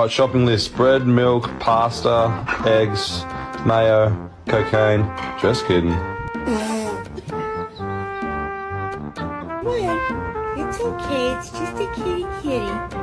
Right, shopping list: bread, milk, pasta, eggs, mayo, cocaine. Just kidding. What? It's okay. It's just a kitty kitty.